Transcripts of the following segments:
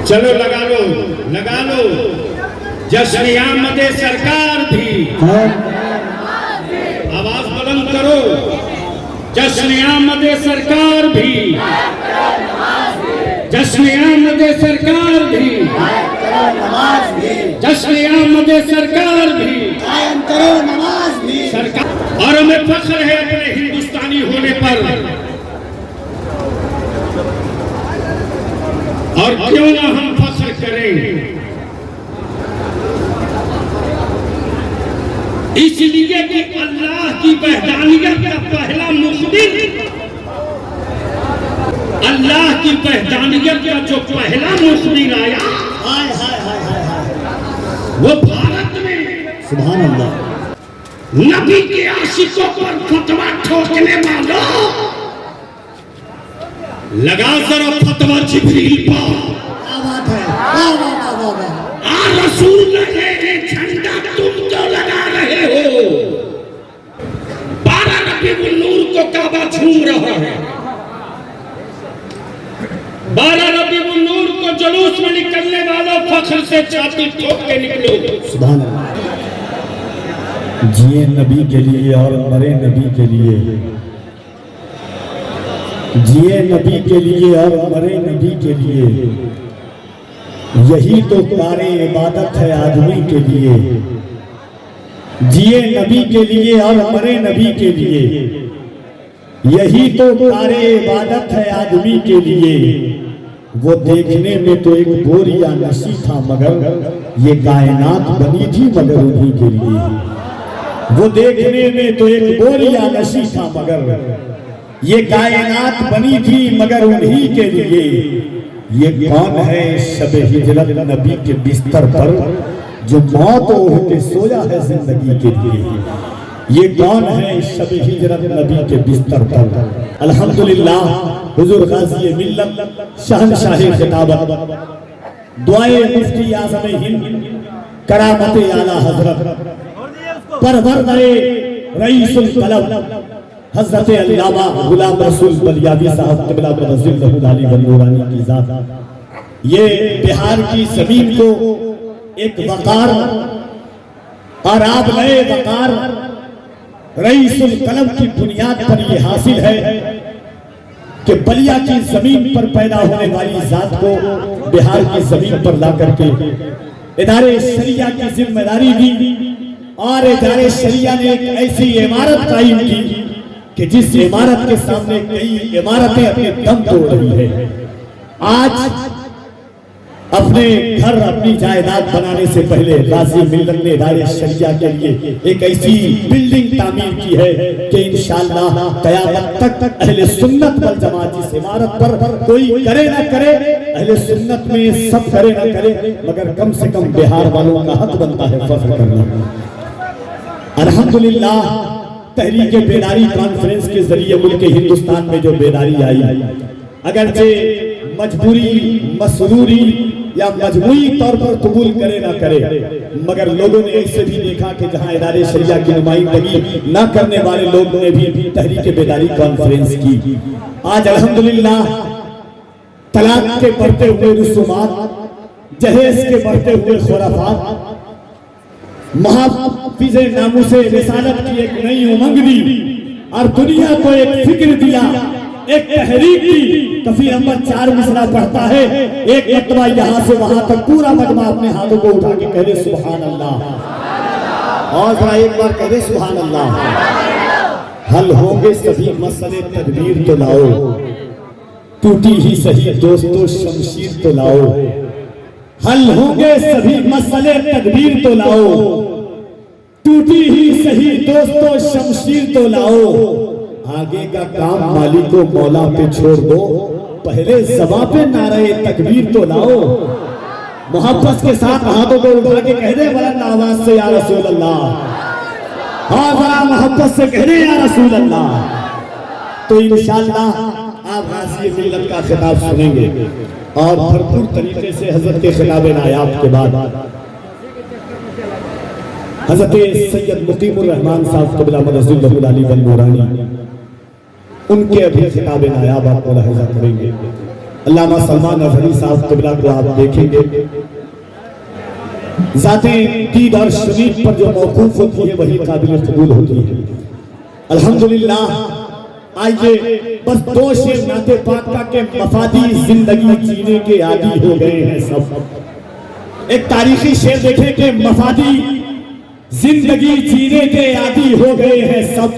चलो लगा लो जश्न आमद सरकार भी, आवाज बुलंद करो, जश्न आमद सरकार भी, जश्न आमद सरकार भी, जश्न आमद सरकार भी, सरकार। और हमें फख्र है अपने हिंदुस्तानी होने पर, और क्यों ना हम फख्र करें, इसलिए कि अल्लाह की वहदानियत का पहला मुखबिर, अल्लाह की वहदानियत का जो पहला मुखबिर आया, वो भारत में, सुभान अल्लाह, नबी के आशिकों पर फतवा ठोकने वालों, लगा जरा फतवा जिब्रील पर। क्या बात है, रसूल लगे हैं, झंडा तुम क्यों लगा रहे हो? 12 रबीउल नूर को काबा झूम रहा है, 12 रबीउल नूर को जुलूस में निकलने वालों, फख्र से छाती ठोक के निकलो। सुभान अल्लाह। जिए नबी के लिए और मरे नबी के लिए, जिए नबी के लिए और मरे नबी के लिए, यही तो कारे इबादत है आदमी के लिए। जिए नबी के लिए और मरे नबी के लिए, यही तो कारे इबादत है आदमी के लिए। वो देखने में तो एक बोरिया नशी था, मगर ये कायनात बनी थी मगर उन्हीं के लिए। वो देखने में तो एक बोरिया नशी था, मगर ये कायनात बनी थी मगर उन्हीं के लिए। ये कौन है शबे हिजरत नबी के बिस्तर पर, जो मौत ओढ़ के सोया है जिंदगी के लिए। ये कौन है शबे हिजरत नबी के बिस्तर पर। अल्हम्दुलिल्लाह, हुजूर गाज़ी मिल्लत शहंशाह खिताबत, दुआए मुफ्ती आज़म हिंद, करामत आला हजरत, परवरदे रईसुल कलम हज़रत अल्लामा गुलाम रसूल बलियावी साहब क़िबला मुअज़्ज़िज़ अली नूरानी की ज़ात, ये बिहार की ज़मीन को एक वक़ार और आप नए वक़ार रईसुल कलम की बुनियाद पर ये हासिल है कि बलिया की ज़मीन पर पैदा होने वाली ज़ात को बिहार की ज़मीन पर ला करके इदारे शरिया की जिम्मेदारी दी, और इदारे शरिया ने एक ऐसी इमारत कायम की कि जिस इमारत के सामने कई इमारतें अपने दम तोड़ रही है। आज अपने घर अपनी जायदाद बनाने से पहले गाज़ी मिल्लत ने इदारे शरिया के लिए एक ऐसी बिल्डिंग तामीर की है कि इंशाअल्लाह क़यामत तक अहले सुन्नत वल जमात जिस इमारत पर कोई करे ना करे, अहले सुन्नत में सब करे ना करे, मगर कम से कम बिहार वालों का हक बनता है फख्र करना। अल्हम्दुलिल्लाह, तहरीक बेदारी कॉन्फ्रेंस के जरिए मुल्क हिंदुस्तान में जो बेदारी आई, अगरचे मजबूरी, मसरूरी या मजबूरी तौर पर कबूल करे ना करे, मगर लोगों ने ऐसे भी देखा कि जहां इदारे शरिया की नुमाइंदगी ना करने वाले लोगों ने भी तहरीक बेदारी कॉन्फ्रेंस की। आज अल्हम्दुलिल्लाह, तलाक के बढ़ते हुए रसूमात, जहेज के बढ़ते हुए खुराफात, महाफिज़े नामुसे रिसालत की एक नई उमंग दी और दुनिया को एक फिक्र दिया, एक तहरीक दी। कफी अहमद 4 मिसरा पढ़ता है, एक मरतबा यहाँ से वहां तक पूरा मजमा अपने हाथों को उठा के कह दे सुभान अल्लाह, और जरा एक बार कह दे सुभान अल्लाह। हल होंगे सभी मसले तदबीर तो लाओ, टूटी ही सही दोस्तों शमशीर तो लाओ। हल होंगे सभी मसले तदबीर तो लाओ, टूटी ही सही दोस्तों शमशीर तो लाओ। आगे का काम मालिको मौला पे छोड़ दो, पहले ज़बां पे नारे तकबीर तो लाओ। मोहब्बत के साथ हाथों को उठा के कह दे बुलंद आवाज से या रसूल अल्लाह, हाँ बड़ा मोहब्बत से कह दे या रसूल अल्लाह। तो इंशाअल्लाह आप गाज़ी मिल्लत का खिताब सुनेंगे और भरपूर तरीके से हजरत के खिताब नायाब के बाद हजरत सैयद मुकीमुर रहमान साहब क़िबला मुअज़्ज़िज़ अली नूरानी उनके अभी खिताब नायाब आप मुलाहिज़ा करेंगे। अल्लामा सलमान अजहरी साहब क़िबला को आप देखेंगे, ज़ाते दीद और शरीफ पर जो मौकूफ होती है वही काबिल कबूल होती है। अल्हम्दुलिल्लाह, आइए बस दो शेर नाते पाक का के मफादी जिंदगी जीने के आदी हो गए हैं सब। एक तारीखी शेर देखें कि मफादी जिंदगी जीने के आदी हो गए हैं सब।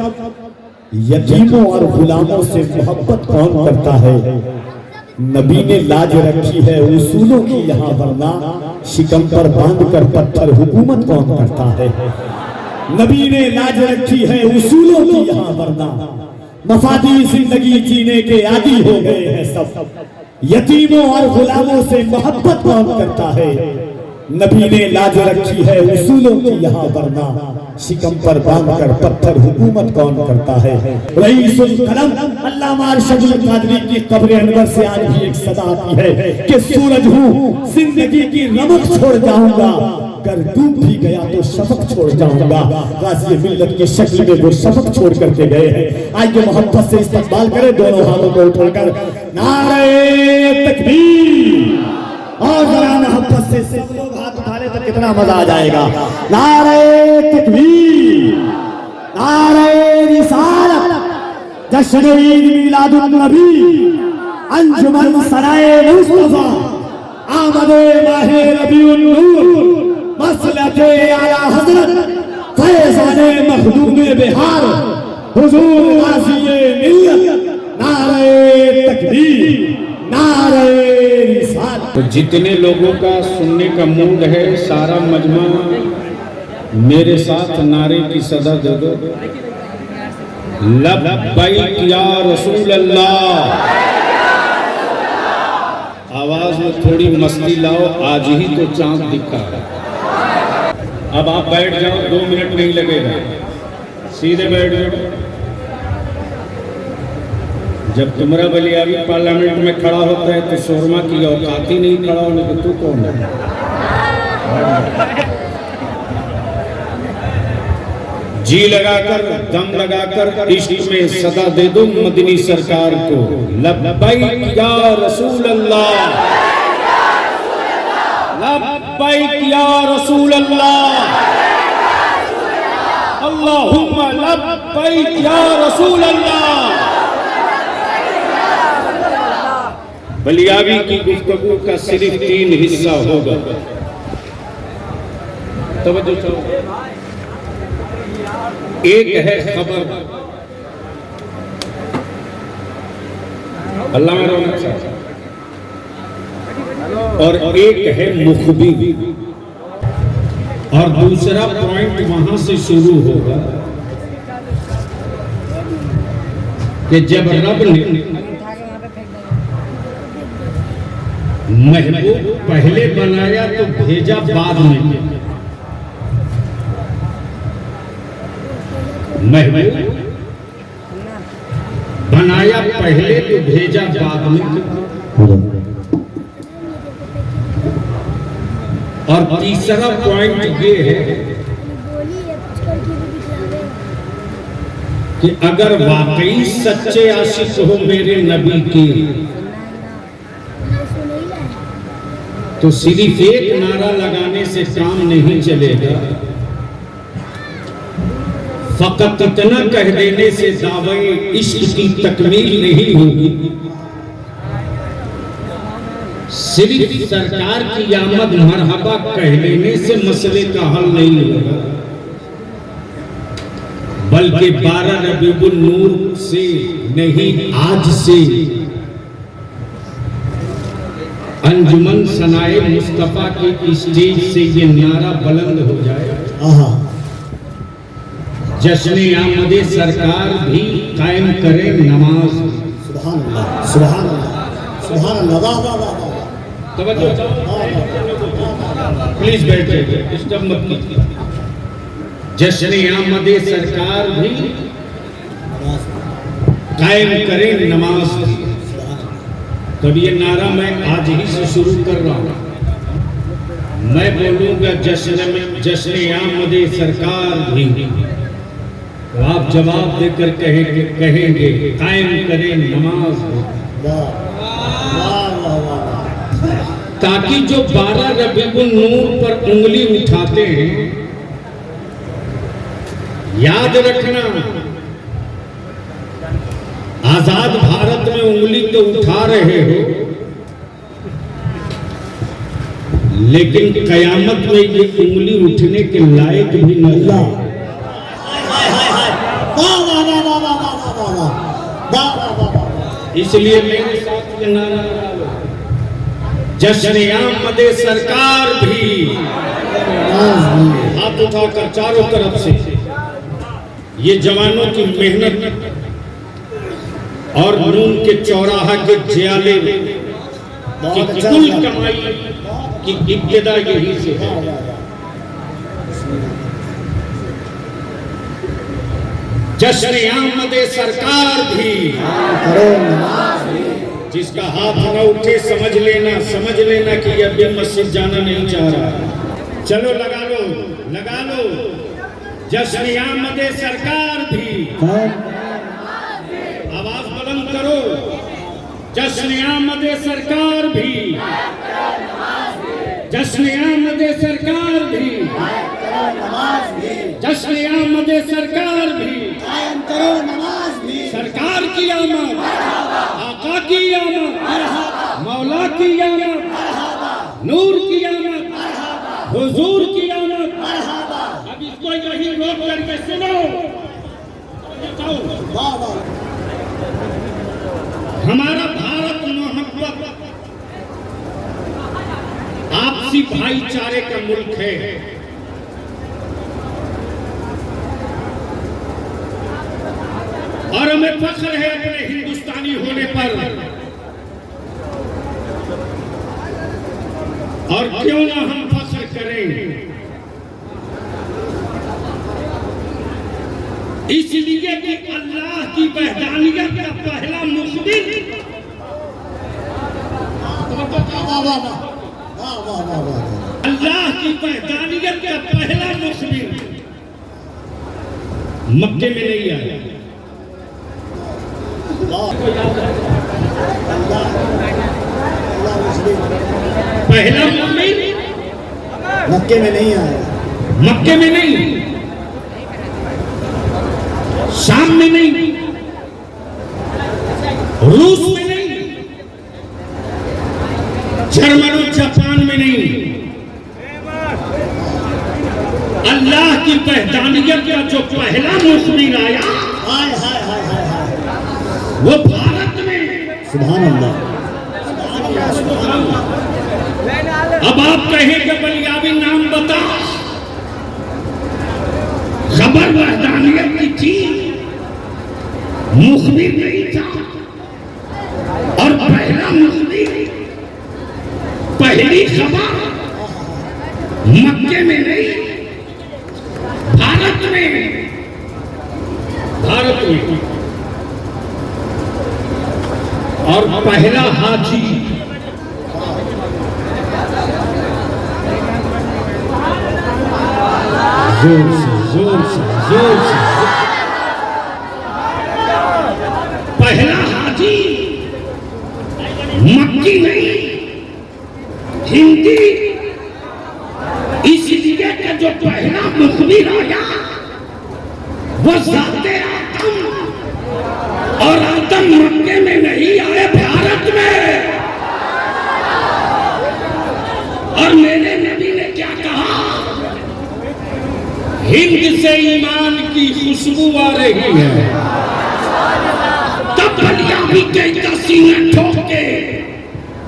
यतीमों और गुलामों से मोहब्बत कौन करता है? नबी ने लाज रखी है उसूलों की यहाँ, वरना शिकम पर बांध कर पत्थर हुकूमत कौन करता है? नबी ने लाज रखी है उसूलों की यहाँ, वरना मफादी जिंदगी जीने के आदी हो गए हैं सब। यतीमों और गुलामों से मोहब्बत कौन करता है? नबी ने लाज रखी है उसूलों की यहाँ, वरना शिकम पर बांध कर पत्थर हुकूमत कौन करता है? रईसुल कलम अल्लामा अरशदुल कादरी की कब्र अनवर से आज भी एक सदा आती है कि सूरज हूँ जिंदगी की रमक छोड़ जाऊंगा, कर डूब भी गया तो शफक छोड़ जाऊंगा। गाज़ी मिल्लत की शक्ल में वो शफक छोड़ करके गए हैं। आइए मोहब्बत से इस्तकबाल करें दोनों हाथों को उठाकर नारे तकबीर, और जरा मोहब्बत से सब लोग हाथ उठा ले तो कितना मजा आ जाएगा। नारे तकबीर, नारे रिसालत, जश्न ईद मिलादुन नबी, अंजुमन सराए मुस्तफा, आमदे माहे रबीउन नूर, मसलके आला हजरत, फैज़ाने मखदूमे बिहार, हुजूर गाज़ीए मिल्लत, नारे तकबीर, नारे रिसालत। तो जितने लोगों का सुनने का मूड है, सारा मजमा मेरे साथ नारे की सदा दे दो। लब्बैक या रसूल अल्लाह। आवाज में थोड़ी मस्ती लाओ, आज ही तो चांद दिखा है। अब आप बैठ जाओ, 2 मिनट नहीं लगेगा, सीधे बैठ जाओ। जब तुमरा बलियावी पार्लियामेंट में खड़ा होता है तो शोरमा की औकात ही नहीं, खड़ा होने को तू कौन है? जी लगाकर, दम लगाकर इश्क में सदा दे दो मदनी सरकार को। लब्बैक या रसूल अल्लाह, लब्बैक या रसूल अल्लाह, अल्लाहुम्मा लब्बैक या रसूल अल्लाह। बलियावी की गुफ्तगू का सिर्फ 3 हिस्सा होगा। तवज्जो करो। एक है खबर, अल्लाह रौनक साहब, और एक है मुखबिर, और दूसरा पॉइंट वहां से शुरू होगा कि जब रब ने महबूब पहले बनाया तो भेजा बाद में। महबूब बनाया पहले तो भेजा बाद में। और तीसरा पॉइंट ये है कि अगर वाकई सच्चे आशिक हो मेरे नबी के, तो सिर्फ एक नारा लगाने से काम नहीं चलेगा, फकत इतना कह देने से दावे इश्क की तकमील नहीं होगी। सिर्फ सरकार की आमद मरहबा कह लेने से मसले का हल नहीं होगा, बल्कि 12 रबीउल नूर से नहीं, आज से अंजुमन सनाए मुस्तफा के स्टेज से ये नारा बुलंद हो जाए। जश्न आमदे सरकार भी कायम करे नमाज। सुभान अल्लाह, सुभान अल्लाह, सुभान अल्लाह, वाह वाह वाह। तवज्जो, प्लीज बैठ जाइए, डिस्टर्ब मत कीजिए। जश्न आमदे सरकार भी कायम करे नमाज। तब ये नारा मैं आज ही से शुरू कर रहा हूं। मैं बोलूंगा जश्न आमदे सरकार भी, तो आप जवाब देकर कहेंगे कायम करें नमाज। वाह वाह ताकि जो 12 रबीउल नूर पर उंगली उठाते हैं, याद रखना आजाद भारत में उंगली तो उठा रहे हो, लेकिन कयामत में ये उंगली उठने के लायक भी नहीं है। इसलिए मेरे साथ ये नारा डालो, जश्न आमद सरकार भी। हाथ उठाकर चारों तरफ से ये जवानों की मेहनत और नून के चौराहा के जियाले की कुल कमाई की इब्तिदा यही से है। जश्न आमद सरकार भी। जिसका हाथ न उठे समझ लेना कि यह भी मस्जिद जाना नहीं चाह रहा। चलो लगा लो जश्न आमद सरकार भी। आवाज बुलंद करो, जश्न आमद सरकार भी, जश्न आमद सरकार भी, जश्न आमद सरकार भी। सरकार की आमद, आका की आमद, मौला की आमद, नूर की आमद, हुजूर की आमद। अब इसको यही रोक करके सुनो। हमारा भारत मोहब्बत आपसी भाईचारे का मुल्क है। और हमें फख्र है अपने हिंदुस्तानी होने पर। और क्यों ना हम फख्र करें, इसलिए कि अल्लाह की वहदानियत का पहला मुखबिर, अल्लाह की वहदानियत का पहला मुखबिर मक्के में नहीं आया। पहला मुखबिर मक्के में नहीं आया, मक्के में नहीं, शाम में नहीं, रूस में नहीं, जर्मन और जापान में नहीं। अल्लाह की वहदानियत का जो पहला मुखबिर आया वो भारत में। सुभान अल्लाह। अब आप कहेंगे बलियाबी नाम बता, खबर वहदानियत की थी, मुखबिर नहीं था। और पहला मुखबिर, पहली खबर मक्के में नहीं, भारत में, भारत में। और पहला हाजी जोर से पहला हाजी मक्की नहीं, हिंदी। इसलिए कि जो पहला मुखबिर आया वो ज़ाते आदम, और आदम मक्के में नहीं आए, भारत में। और मेरे नबी ने क्या कहा, हिंद से ईमान की खुशबू आ रही है। तब बलियाबी के सीने ठोक के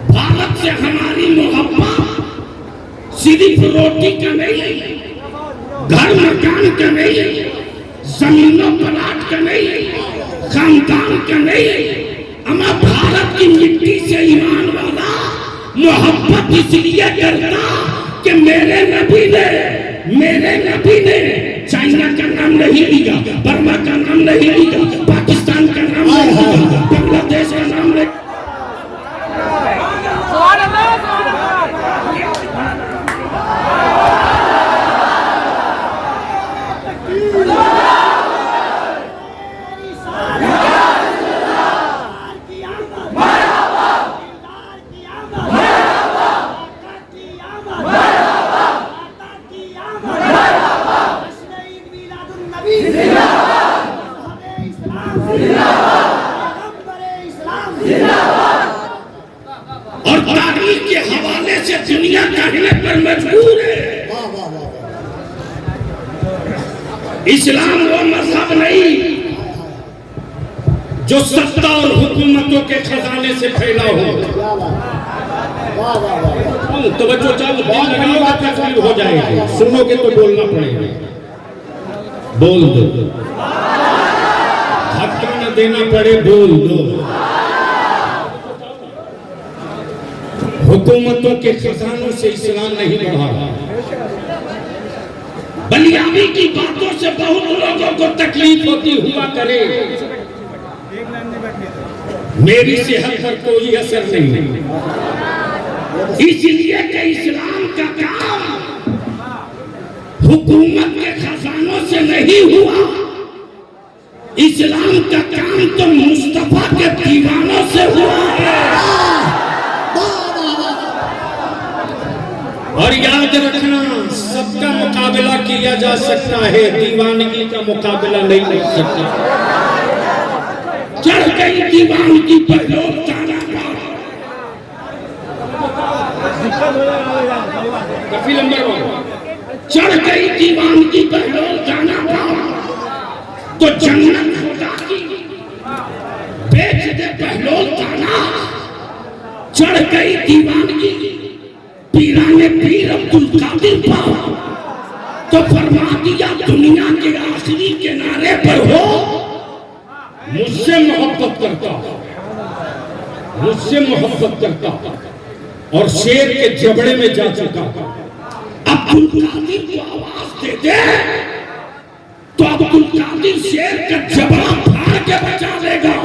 भारत से हमारी मोहब्बत सिर्फ रोटी का नहीं, घर मकान का नहीं, जमीनों प्लाट का नहीं, खानदान का नहीं, हमारा भारत की मिट्टी से ईमान वाला मोहब्बत इसलिए करता कि मेरे नबी ने चाइना का नाम नहीं लिया, बर्मा का नाम नहीं लिया, पाकिस्तान का नाम नहीं लिया, बांग्लादेश का नाम नहीं। दुनिया कहने पर मजबूर है। वाह वाह वाह इस्लाम वो मजहब नहीं जो सत्ता और हुकूमतों के खजाने से फैला हो। क्या बात, वाह वाह वाह। तो बच्चों चल बहुत बात तकलीफ हो जाएगी, सुनोगे तो बोलना पड़ेगा। बोल दो, धक्का न देना पड़े, बोल दो। हुकूमतों के खजानों से इस्लाम नहीं बढ़ा। बलियाबी की बातों से बहुत लोगों को तकलीफ होती हुआ करे, मेरी सेहत पर कोई असर नहीं। इसलिए कि इस्लाम का काम हुकूमत के खजानों से नहीं हुआ, इस्लाम का काम तो मुस्तफा के दीवानों से हुआ है। और याद रखना, सबका मुकाबला किया जा सकता है, दीवानगी का मुकाबला नहीं कर सकता। चढ़ गई दीवानगी पर लोग ताना पार। काफी लंबा चढ़ गई दीवानगी पर लोग जाना पार, तो जन्नत खुदा की बेच दे पहलो ताना। चढ़ गई दीवानगी पीराने पीर अब्दुल कादिर पर, तो फरमा दिया दुनिया के आखिरी किनारे पर हो, मुझसे मोहब्बत करता, मुझसे मोहब्बत करता और शेर के जबड़े में जा चुका। अब्दुल कादिर को आवाज दे दे तो अब्दुल कादिर शेर का जबड़ा फाड़ के बचा लेगा।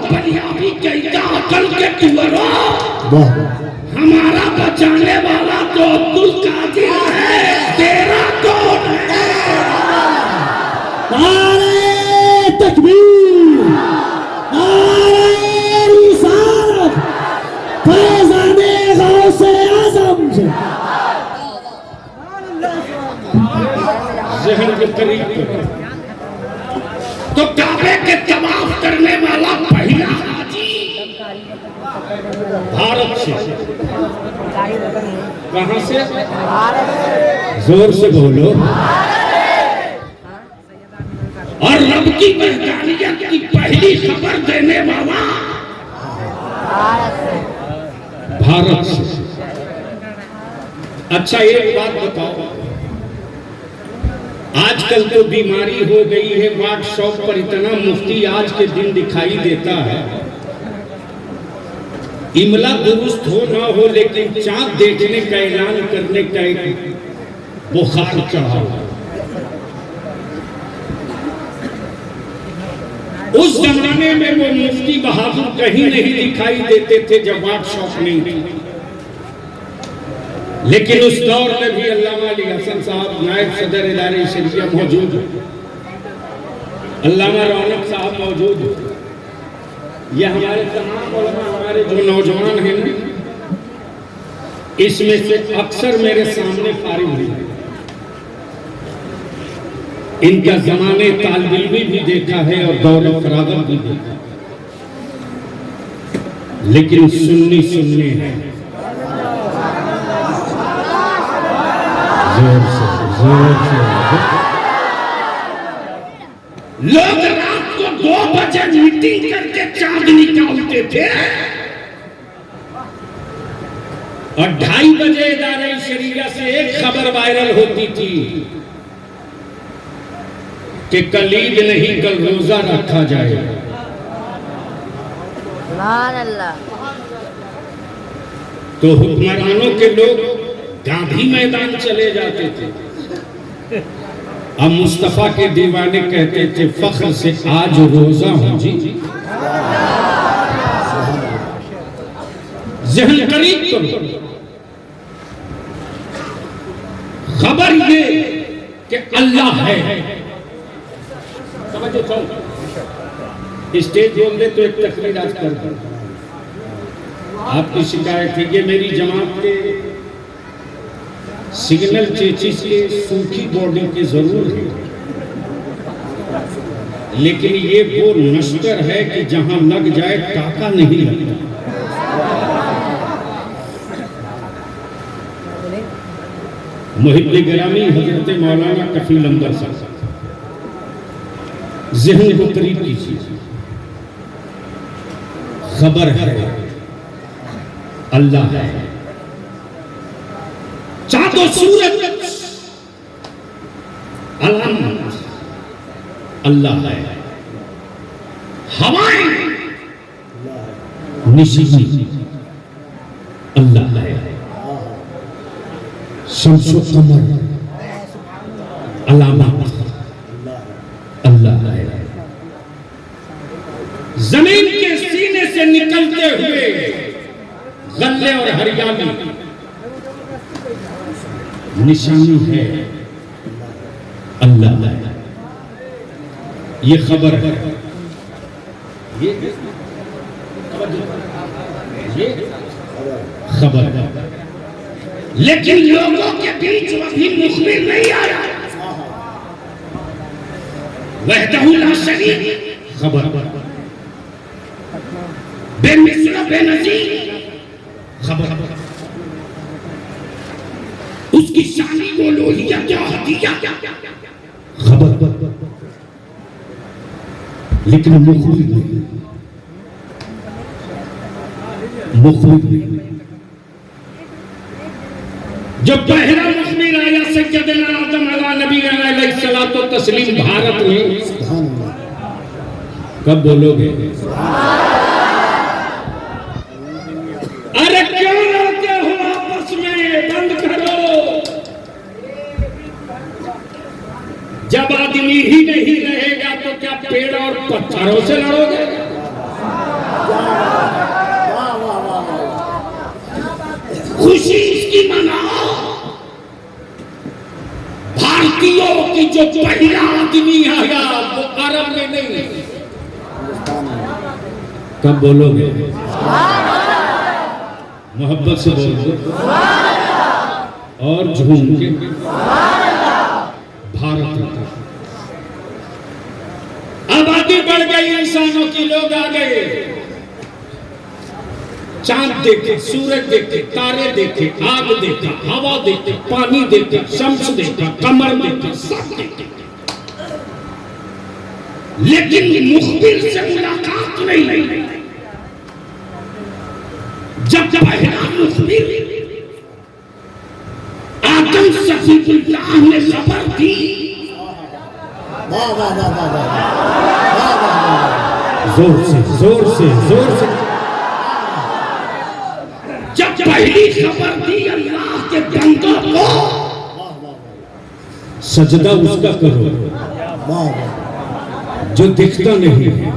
बलियाबी कहता अकल के तुअरो, हमारा बचाने वाला तो अब्दुल कादिर है, तेरा कौन है? नारे तकबीर, नारे रिसालत, फैज़ाने गौसे आज़म। ज़हन के करीब तो काबे के तवाफ करने वाला पहला हाजी भारत से। कहां से? जोर से बोलो। और रब की वहदानियत की पहली खबर देने वाला भारत से। अच्छा एक बात बताओ, आजकल तो बीमारी हो गई है, व्हाट्सएप पर इतना मुफ्ती आज के दिन दिखाई देता है, इमला दुरुस्त हो ना हो लेकिन चांद देखने का ऐलान करने का एक बुखार चढ़ा। उस जमाने में वो मुफ्ती बहादुर कहीं नहीं दिखाई देते थे जब व्हाट्सएप नहीं थी, लेकिन उस दौर में भी अल्लामा अली हसन साहब नायब सदर इदारे शरीयत मौजूद, अल्लामा रौनक साहब मौजूद, ये हमारे तमाम उलमा, हमारे जो नौजवान हैं ना, इसमें से अक्सर मेरे सामने फारिग हुए। इनका जमाने तालिब इल्मी भी देखा है और दौरे फरागत भी देखा, लेकिन सुन्नी सुन्नी है। लोग रात को 2 बजे मीटिंग करके चांद निकालते थे और 2:30 बजे इदारे शरीया से एक खबर वायरल होती थी कि कल ईद नहीं कल रोजा रखा जाएगा। तो हुक्मरानों के लोग गांधी मैदान चले जाते थे। अब मुस्तफा के दीवाने कहते थे फख्र से आज रोजा हूं जी। जहन करीब करो, खबर ये कि अल्लाह है। समझो, स्टेज बोल दे तो एक तकरीर आज कर दो। आपकी शिकायत है, ये मेरी जमात के सिग्नल चेचिस के सूखी बॉडी की जरूर है, लेकिन ये वो नश्तर है कि जहां लग जाए टाका नहीं लगता। मुहिब्बे गिरामी हजरत मौलाना कफील अंबर साहब, ज़हन को करीब कीजिए। खबर है अल्लाह है, चाँदो सूरज अलामत अल्लाह है, हवाएं निशीनी अल्लाह है, शम्सो कमर अलामत अल्लाह है, जमीन के सीने से निकलते हुए गल्ले और हरियाली निशानी है अल्लाह है। ये खबर है, ये खबर है, लेकिन लोगों के बीच वही मुखबिर नहीं आया। वहदहु ला शरीक खबर बेमिसल बेनज़ीर खबर उसकी शानी को लोहिया क्या हदिया, खबर, लेकिन मुखबिर नहीं, मुखबिर नहीं। जब पहला मुखबिर आया सैयदना आदम अला नबी अलैहिस्सलातो तस्लीम भारत में, कब बोलोगे? अरे क्यों लड़ते हो आपस में, बंद करो। जब आदमी ही नहीं रहेगा तो क्या पेड़ और पत्थरों से लड़ोगे? खुशी इसकी मनाओ, भारतीयों की जो पहला आदमी आया वो अरब में नहीं। कब बोलोगे? मोहब्बत से बोलो और झूम के भारत। आबादी बढ़ गई इंसानों की, लोग आ गए, चांद देखे, सूरज देखे, तारे देखे, आग देखा, हवा देखी, पानी देखा, शम्स देखा, कमर देखा, सब देखे, लेकिन मुखबिर से मुलाकात नहीं। जब पहला मुखबिर आदम सफीउल्लाह ने खबर दी, जोर से जोर से जोर से जब पहली खबर दी अल्लाह के बंदों को, सजदा उसका करो जो दिखता नहीं है,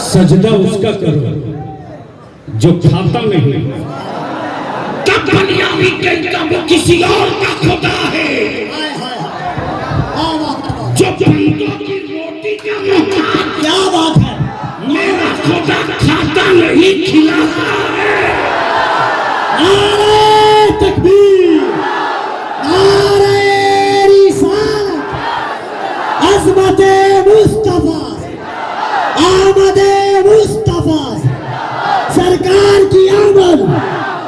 सजदा उसका करो जो खाता नहीं है। तब दुनियावी कहता वो किसी और का खुदा है, जो बंदों की रोटी का मोहताज। क्या बात है, मेरा खुदा खाता नहीं खिलाता है। नारे तकबीर, नारे रिसालत, अज़मते मुस्तफा, आमदे मुस्तफा, सरकार की आमद।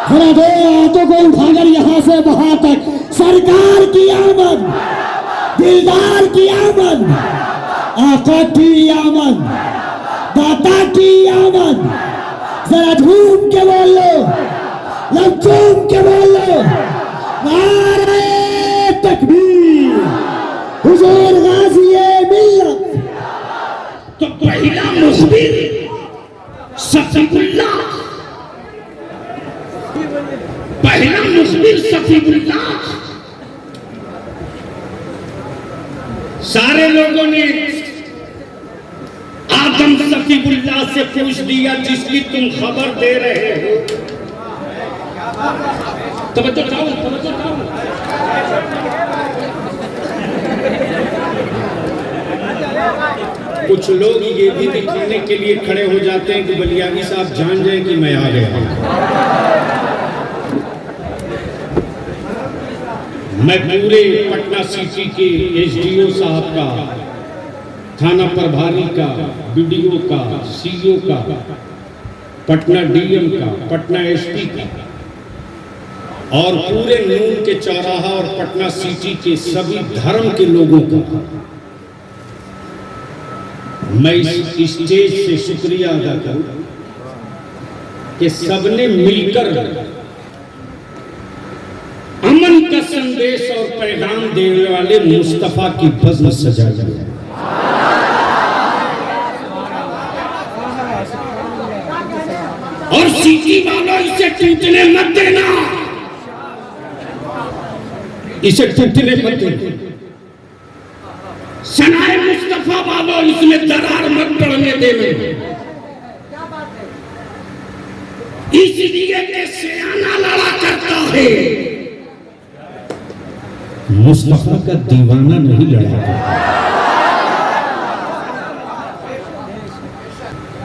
जरा दो हाथों को उठाकर यहाँ से वहां तक, सरकार की आमद, दिलदार की आमद, आका की आमद, दाता की आमद। जरा झूम के बोल लो, लब झूम के बोल लो, नारे तकबीर, हुजूर गाज़िए मिल्लत। तो पहला मुखबिर सफीउल्लाह, पहला मुखबिर सफीउल्लाह। सारे लोगों ने आदम सफीउल्लाह से पूछ दिया जिसकी तुम खबर दे रहे हो। तवज्जो चाहो, तवज्जो चाहो। कुछ लोग ये भी दिखाने के लिए खड़े हो जाते हैं कि बलियानी साहब जान जाए कि मैं आ गया। मैं पूरे पटना सिटी के एसडीओ साहब का, थाना प्रभारी का, बीडीओ का, सीओ का, पटना डीएम का, पटना एसपी का और पूरे नून के चौराहा और पटना सिटी के सभी धर्म के लोगों का मैं इस स्टेज से शुक्रिया अदा करूं कि सबने मिलकर अमन का संदेश और पैगाम देने वाले मुस्तफा की बज़्म सजाई है। और सिटी वालों इसे टूटने मत देना, इसे टूटने मत देना। सनाए मुस्तफा वालों इसमें दरार मत पड़ने देना। इसलिए कि सियाना लड़ा करता है, मुस्तफा का दीवाना नहीं लड़ा करता।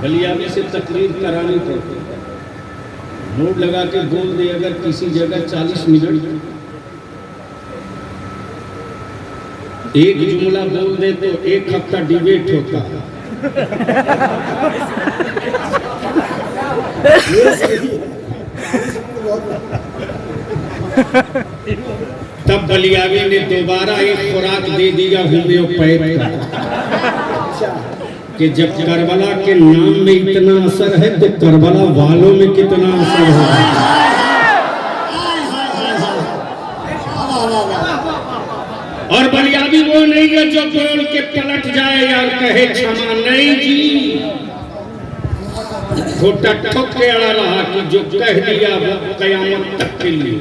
बलियानी से तकरीर करानी पड़ती, नोट लगा के बोल दे अगर किसी जगह 40 मिनट एक जुमला बोल दे तो 1 हफ्ता डिबेट होता है। तब बलियावी ने दोबारा एक खुराक दे दिया होम्योपैथ का कि जब करबला के नाम में इतना असर है तो करबला वालों में कितना असर होगा। और बलियावी वो नहीं है जो बोल के पलट जाए या कहे क्षमा नहीं जी, छोटा ठोक के अड़ा रहा कि जो कह दिया वो कयामत तक के लिए।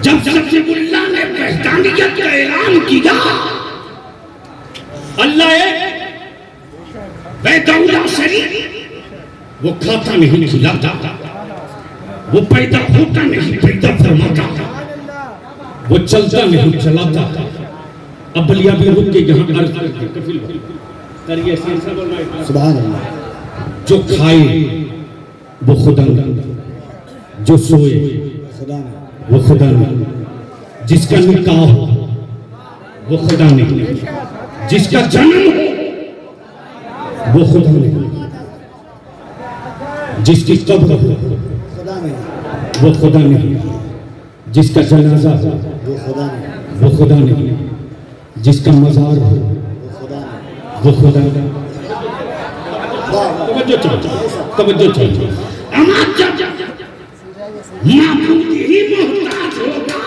जब सफीउल्लाह ने वहदानियत का ऐलान किया, अल्लाह एक वहदहुल्ला शरीक, वो खाता नहीं खिलाता, वो पैदा होता नहीं पैदा फरमाता, वो चलता नहीं चलाता। अब बलियावी रुक के यहाँ अर्ज करते कफिल करिए सुभान अल्लाह। जो खाए वो खुदा नहीं, जो सोए खुदा ने, वो खुदा नहीं, जिसका निकाह हो वो खुदा नहीं, जिसका जन्म हो वो खुदा नहीं, जिसकी कब्र हो खुदा ने, वो खुदा नहीं, जिसका जनाजा हो वो खुदा ने, वो खुदा नहीं, जिसका मजार हो वो खुदा ने। वो खुदा नहीं। तवज्जो चाहिए, तवज्जो चाहिए। अमाद जब माबूद ही मोहताज होगा,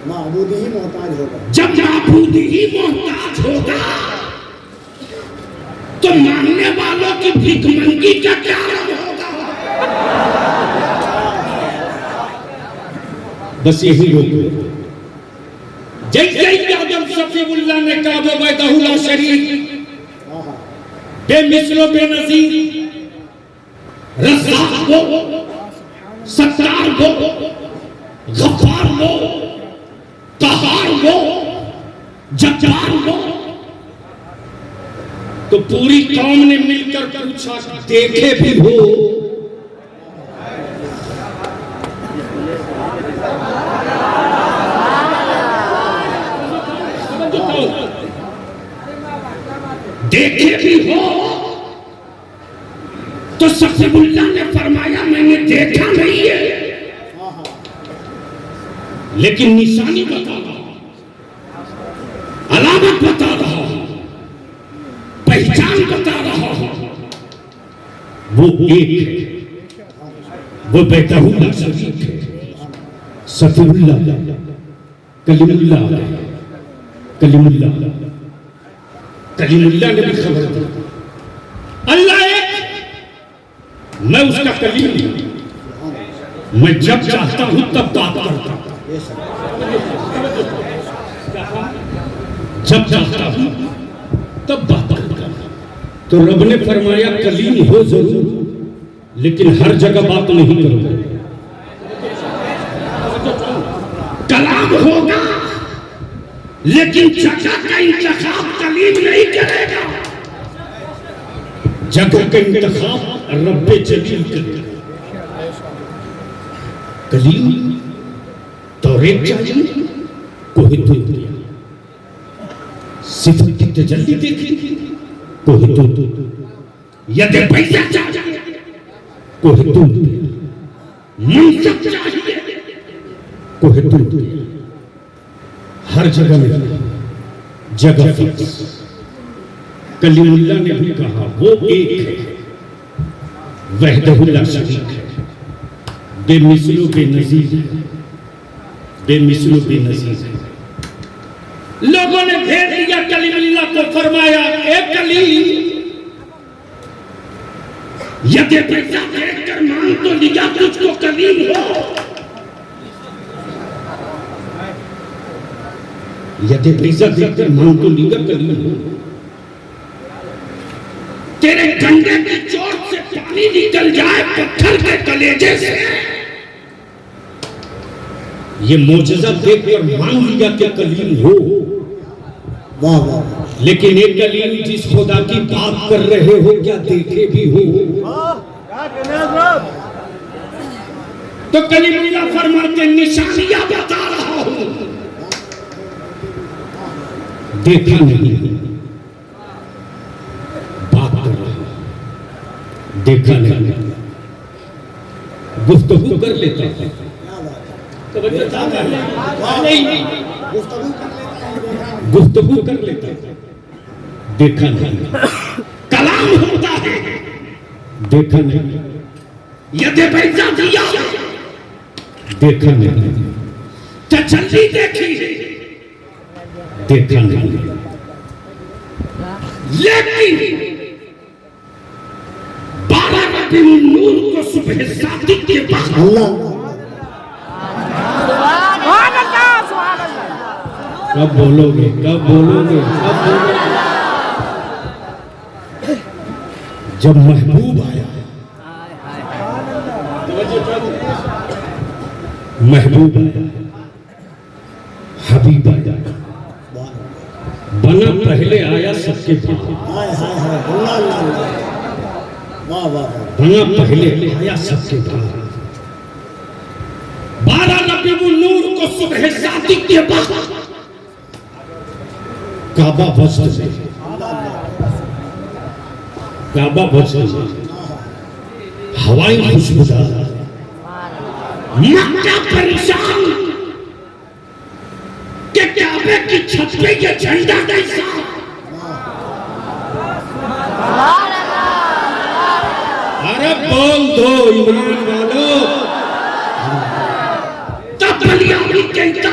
माबूद ही मोहताज होगा। जब माबूद ही मोहताज होगा तो मांगने वालों की भिखमंगी का क्या होगा। बस यही रोक। जैसे जब सफीउल्लाह ने कहा वो वहदहुल्ला शरीक बेमिसलो बेनजीर, रज़्ज़ाक़ वो, सत्तार वो, गफ्फार वो, क़हार वो, जब्बार वो, तो पूरी कौम ने मिलकर पूछा देखे भी हो? देखे भी हो? तो सफीउल्लाह ने फरमाया मैंने देखा नहीं है, लेकिन निशानी बता रहा हूं, अलामत बता रहा हूं, पहचान बता रहा हूं। वो एक है, वो वहदहुल्ला शरीक है, सफीउल्लाह, कलीमुल्लाह, कलीमुल्लाह। कलीमुल्लाह ने भी खबर दी अल्लाह एक, मैं उसका कलीम हूं, मैं जब चाहता हूं तब बात करता हूं, जब चाहता हूं तब बात करता हूं। तो रब ने फरमाया कलीम हो जरूर, लेकिन हर जगह बात नहीं करोगे। कलाम होगा लेकिन जगह का इंतखाब कलीम नहीं करेगा। जगह का इंतखाब रब्बे जलील करेगा। कलीम तौरेत चाहिए, कोई तो दिया, सिफत की तजल्ली देखी, कोई तो यदि पैसा चाहिए कोहितूर दिया, मनसब चाहिए कोहितूर दिया, हर जगह में जगह फिक्स। कलीमुल्ला ने भी कहा वो एक है, वहदहुल्ला शरीक है, बेमिसलो बेनज़ीर है, बेमिसलो बेनज़ीर है। लोगों ने घेर लिया कलीमुल्ला को, फरमाया ए कलीम, यदि पैसा देखकर मान तो लिया तुझको कलीम हो, यदि पैसा देखकर मान तो लिया कलीम हो। तेरे कंधे की चोट से पानी निकल जाए पत्थर के कलेजे से, ये मोजज़ा देखकर मान लिया कि कलीम हो। वाह वाह। लेकिन एक कलीम जिस खुदा की बात कर रहे हो क्या देखे भी हो? तो कलीमुल्लाह फरमाते निशानियां बता रहा हूं, देखा नहीं, बात कर रहा हूं, देखा नहीं, गुफ्तगू कर लेता हूं। गुफ्तगू कर लेता हूं, देखा नहीं। कलाम होता है, देखा नहीं। यदि पैसा दिया, देखा नहीं। तसल्ली देखी, देखा नहीं। लेकिन 12 रबीउल नूर को सुबह सादिक के बाद अल्लाह कब बोलोगे, कब बोलोगे, कब बोलोगे? जब महबूब आया, महबूब आया, हबीब आया, बना पहले आया सबके बाद, हाय हाय हाय अल्लाह अल्लाह। वाह वाह वाह। बना पहले आया सबके बाद। 12 रबीउल नूर को सुबह सादिक के बाद काबा वस्त में, काबा वस्त में हवाएं खुशबूदार, मक्का परेशान कि काबे की छत पे ये झंडा कैसा? अरे बोल दो ईमान वालों। तब बलियानी कहता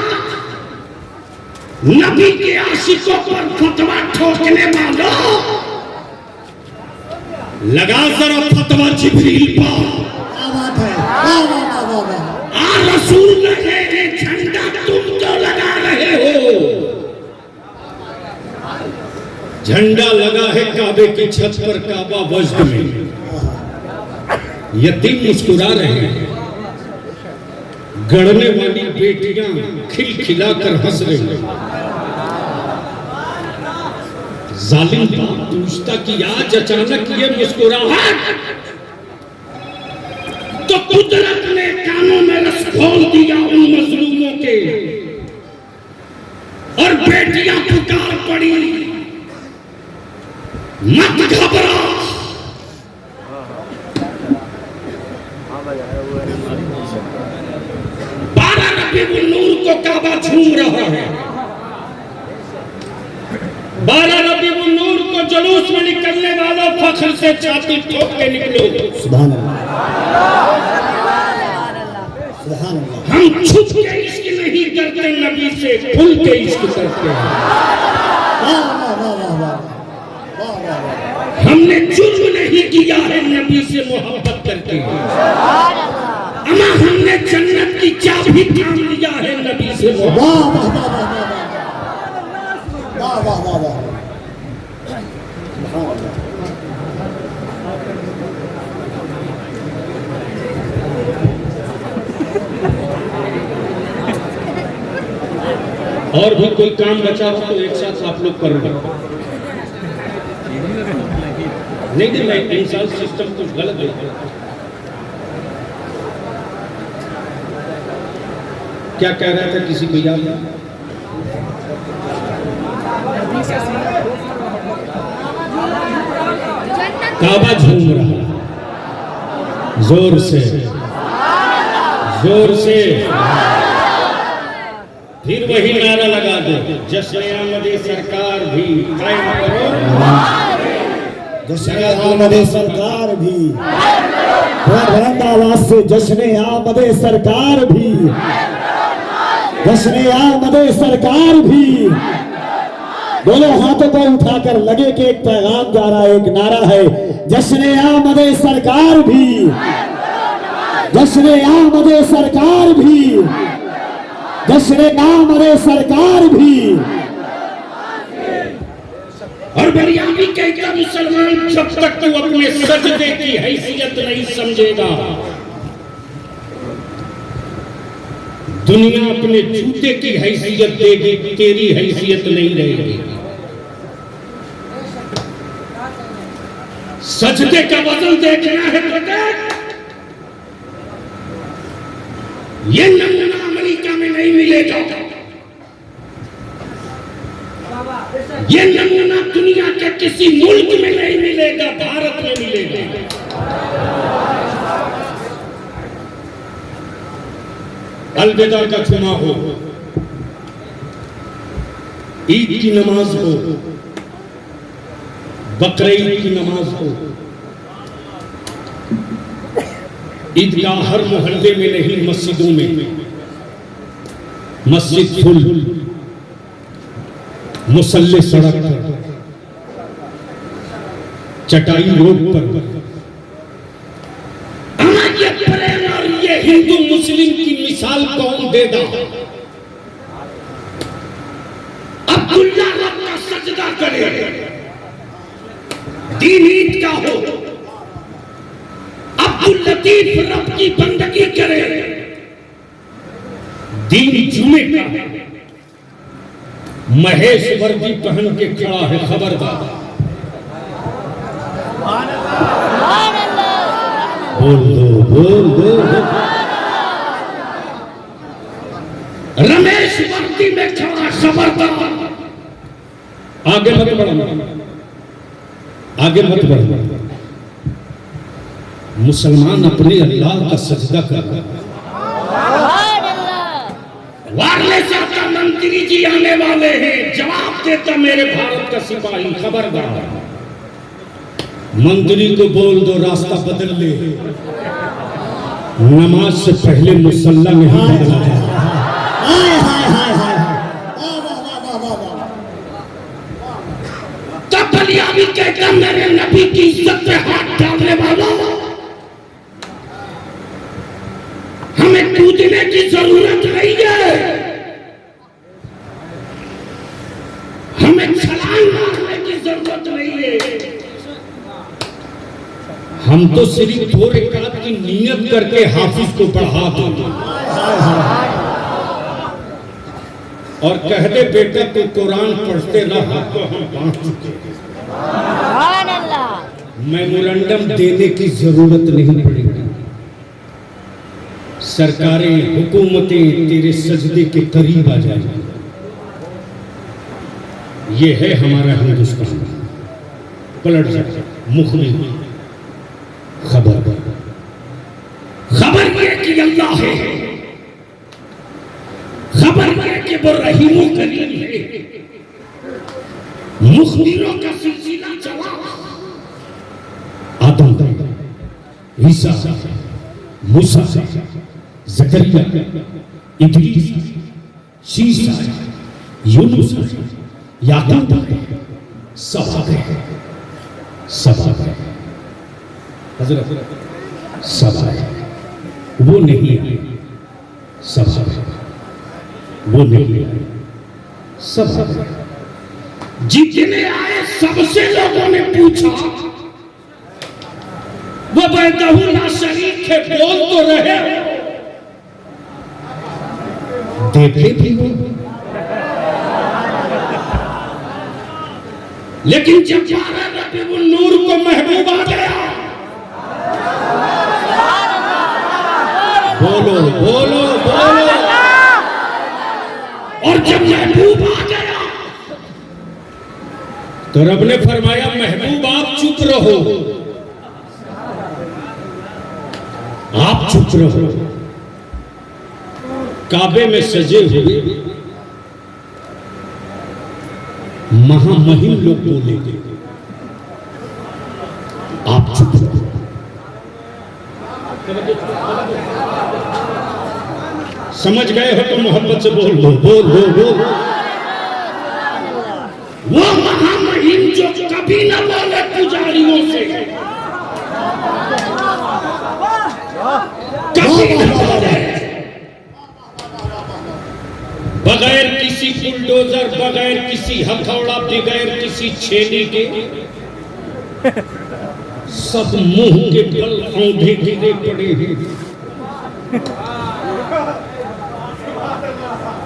नबी के आशिकों पर फतवा ठोकने वालों, लगा जरा फतवा जिब्रील पर। क्या बात है, वाह वाह वाह वाह वाह। आ रसूल लगे झंडा तुम क्यों लगा रहे हो? झंडा लगा है काबे की छत पर, काबा वज्द में। यतीम मुस्कुरा रहे हैं, गढ़ने वाली बेटियां खिलखिलाकर हंस रही हैं। जालिम बाप पूछता कि आज अचानक ये मुस्कुराहट, तो कुदरत ने कानों में रस घोल दिया उन मजलूमों के, और बेटियां पुकार पड़ी मत घबरा। 12 रबीउल नूर को काबा झूम रहा है। 12 रबीउल नूर को जुलूस में निकलने वाला फख्र से छाती ठोक के निकलो। सुभान अल्लाह, सुभान अल्लाह। हम छुप के इश्क नहीं करते, नबी से खुल के इश्क करते हैं। वाह वाह वाह वाह वाह वाह वाह वाह। हमने जुल्म नहीं किया है नबी से मोहब्बत करके, अमा हमने जन्नत की चाबी थाम लिया है नबी से मोहब्बत। वाह वाह वाह वाह वाह वाह वाह वाह। और भी कोई काम बचा हो तो एक साथ आप लोग कर रहे हो। नहीं, मैं इंसान सिस्टम कुछ गलत देखता हूं। क्या कह रहा था किसी को याद? जन्नत काबा झूम रहा, जोर से, जोर से। फिर वही नारा लगा दो, जश्न आमदे सरकार भी कायम करो, जश्न आमदे सरकार भी, बुलंद आवाज से जश्न आमदे सरकार भी, जश्न आमदे सरकार भी। दोनों हाथों को उठाकर लगे कि एक पैगाम जा रहा है, एक नारा है, जश्न आमदे सरकार भी, जश्न आमदे सरकार भी, जश्न आमदे सरकार भी। और बलियानी कहता मुसलमान, जब तक तू अपने सजदे की हैसियत नहीं समझेगा, दुनिया अपने जूते की हैसियत देगी, तेरी हैसियत नहीं रहेगी। सजदे का वजन देखना है तो देख, ये नमूना अमेरिका में नहीं मिलेगा, ये नमूना दुनिया के किसी मुल्क में नहीं मिलेगा, भारत में मिलेगा। अलविदा का जुमा हो, ईद की नमाज हो, बकरीद की नमाज हो, ईदगाह हर मोहल्ले में नहीं, मस्जिदों में, मस्जिद फुल, मुसल्ले सड़क पर, चटाई रोड पर। ये प्रेम और ये हिंदू मुस्लिम की मिसाल कौन देगा? अब्दुल्ला रब का सजदा करे, दीन ईद का हो, अब्दुल लतीफ रब की बंदगी करे, दीन जुमे का। महेश वर्दी पहन के खड़ा है, खबरदार। बोल दो, बोल दो। रमेश वर्दी में खड़ा, खबरदार। आगे मत बढ़ो, आगे मत बढ़ो। मुसलमान अपने अल्लाह का सजदा कर। वायरलेस का मंत्री जी आने वाले हैं, जवाब देता मेरे भारत का सिपाही, खबरदार। मंत्री को बोल दो रास्ता बदल ले, नमाज से पहले मुसल्ला नहीं बदला जाए। तब बलियानी कहता, मेरे नबी की इज्जत पे हाथ डालने वालों, हमें कूदने की जरूरत नहीं है, हमें छलांग मारने की जरूरत नहीं है। हम तो सिर्फ दो रकात की नियत करके हाफिज को बढ़ा देंगे और कह दे बेटा तू कुरान पढ़ते रहा, तो हम बांट चुके हैं। मेमोरेंडम देने की जरूरत नहीं पड़ेगी। सरकारें, हुकूमतें तेरे सजदे के करीब आ जाएंगी। ये है हमारा हिंदुस्तान। पलट जाए मुखबिर, खबर खबर ये कि अल्लाह है, खबर ये कि वो रहीम करीम है। मुखबिरों का सिलसिला चला, आदम, ईसा, मूसा, जकरिया, इदरीस, शीशा, यूनुस, याकूब, सब आ गए, सब आ गए। हजरत सब आए, वो नहीं आए, सब आए, वो नहीं आए, सब आए। जितने आए सबसे लोगों ने पूछा, वो वहदहू ला शरीक है, बोल तो रहे, देखे भी हो, लेकिन जब 12 रबीउल नूर को महबूब आ गया, बोलो बोलो बोलो, और जब महबूब आ गया तो रब ने फरमाया महबूब आप चुप रहो, आप चुप रहो। काबे में सजे हुए महामहिम लोग बोलेंगे, आप चुप रहो। समझ गए हो तो मोहब्बत से बोल दो, बोल बोल बोल। वो महामहिम जो कभी न बोले पुजारियों से, कभी न बोले, बगैर किसी बुलडोजर, बगैर किसी हथौड़ा, बगैर किसी छेनी के सब मुंह के बल औंधे गिरे पड़े हैं।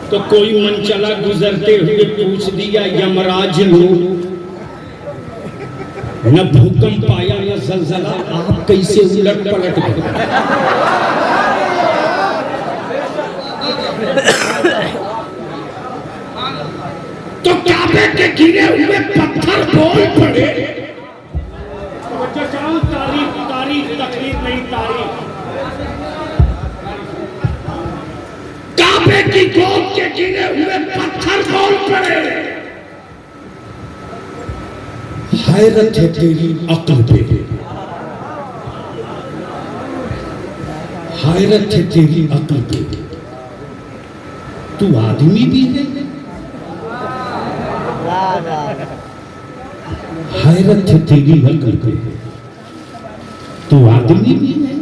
तो कोई मन चला गुजरते हुए पूछ दिया, यमराज लोग, न भूकंप आया न जलजला, आप कैसे उलट पलट गए? तो काबे के गिरे हुए पत्थर बोल पड़े। तारीफ तारीफ तकलीफ नहीं, तारीफ। काबे की गोद के गिरे हुए पत्थर बोल पड़े। हैरत है तेरी अक्ल पे, हैरत है तेरी अक्ल पे, तू आदमी भी है। हैरत है तेरी अक्ल पे, तू आदमी भी है।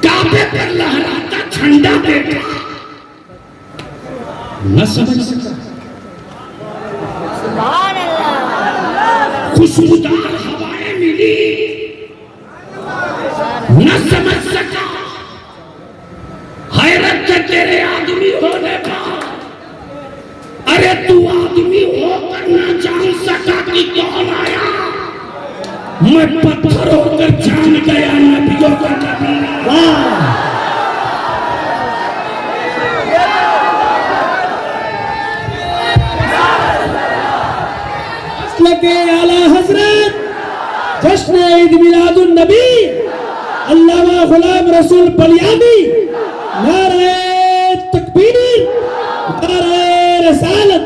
काबे पर लहराता झंडा देखा, न समझ सका। खुशबूदार हवाएं मिली, न समझ सका। हैरत है तेरे आदमी होने का। अरे तू आदमी होकर न जान सका कि कौन आया। मैं पत्थर होकर जान गया नबियों का नबी। के आला हजरत जश्न ईद मिलादुन नबी अल्लामा गुलाम रसूल बलियामी, नारे तकबीर, नारे रसालत।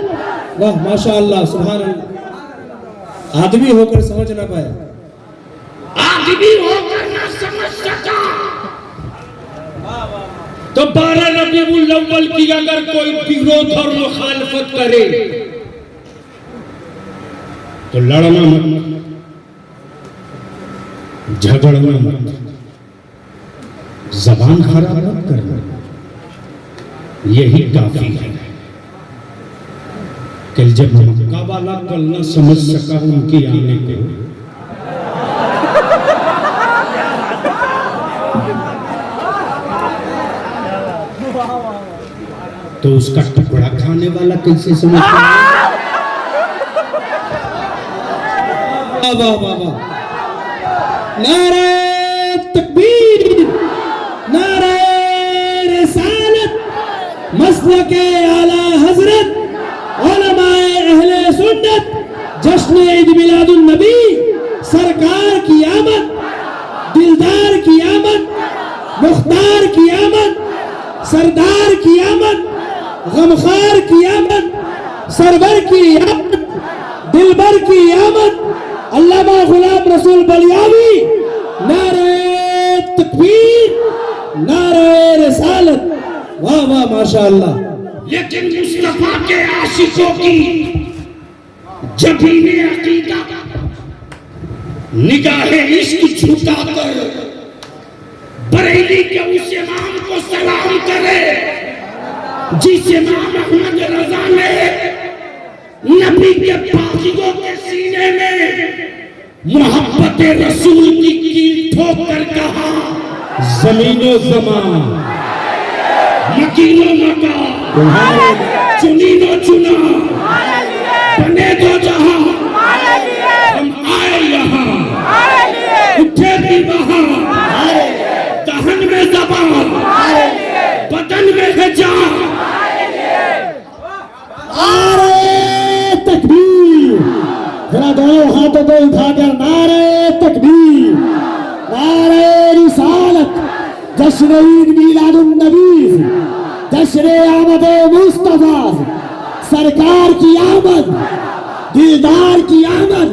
वाह माशाअल्लाह, सुभान अल्लाह। आदमी होकर समझ ना पाया, आदमी होकर न समझ सका। तो 12 रबीउल अव्वल की अगर कोई विरोध और मुखालफत करे तो लड़ना मत, झगड़ना मत, जबान खराब मत करना। यही काफी है। कल जब मक्का वाला कल न समझ सका उनकी आने को, तो उसका टुकड़ा खाने वाला कैसे समझ पाएगा? वाह वाह वाह, नारे तकबीर, नारे रिसालत, मसलके आला हजरत, उलमाए अहले सुन्नत, जश्न ईद मिलादुन नबी, सरकार की आमद, दिलदार की आमद, मुख्तार की आमद, सरदार की आमद, गमखार की आमद, सरवर की आमद, दिलबर की आमद, अल्लामा गुलाम रसूल बलियामी, नारे तकबीर, नारे रिसालत। वाह वाह माशाअल्लाह। लेकिन मुस्तफा के आशिकों की जबीने अकीदा निगाहे इश्क झुकाकर बरेली के उस इमाम को सलाम करे जिस इमाम अहमद रजा ने नबी के पाकियों के सीने में मोहब्बत रसूल की कील ठोक कर कहा, जमीनो जमान, मकीनो मकान, चुनीनो चुना, बने दो जहां, हम आए यहाँ, उठे भी वहां, दहन में ज़बान, बदन में है जान। नारे तकबीर, जरा दोनों हाथों को उठाकर नारे तकबीर, नारे रिसालत, जश्न ईद मिलादुन नबी, जश्न आमद मुस्तफा, सरकार की आमद, दिलदार की आमद,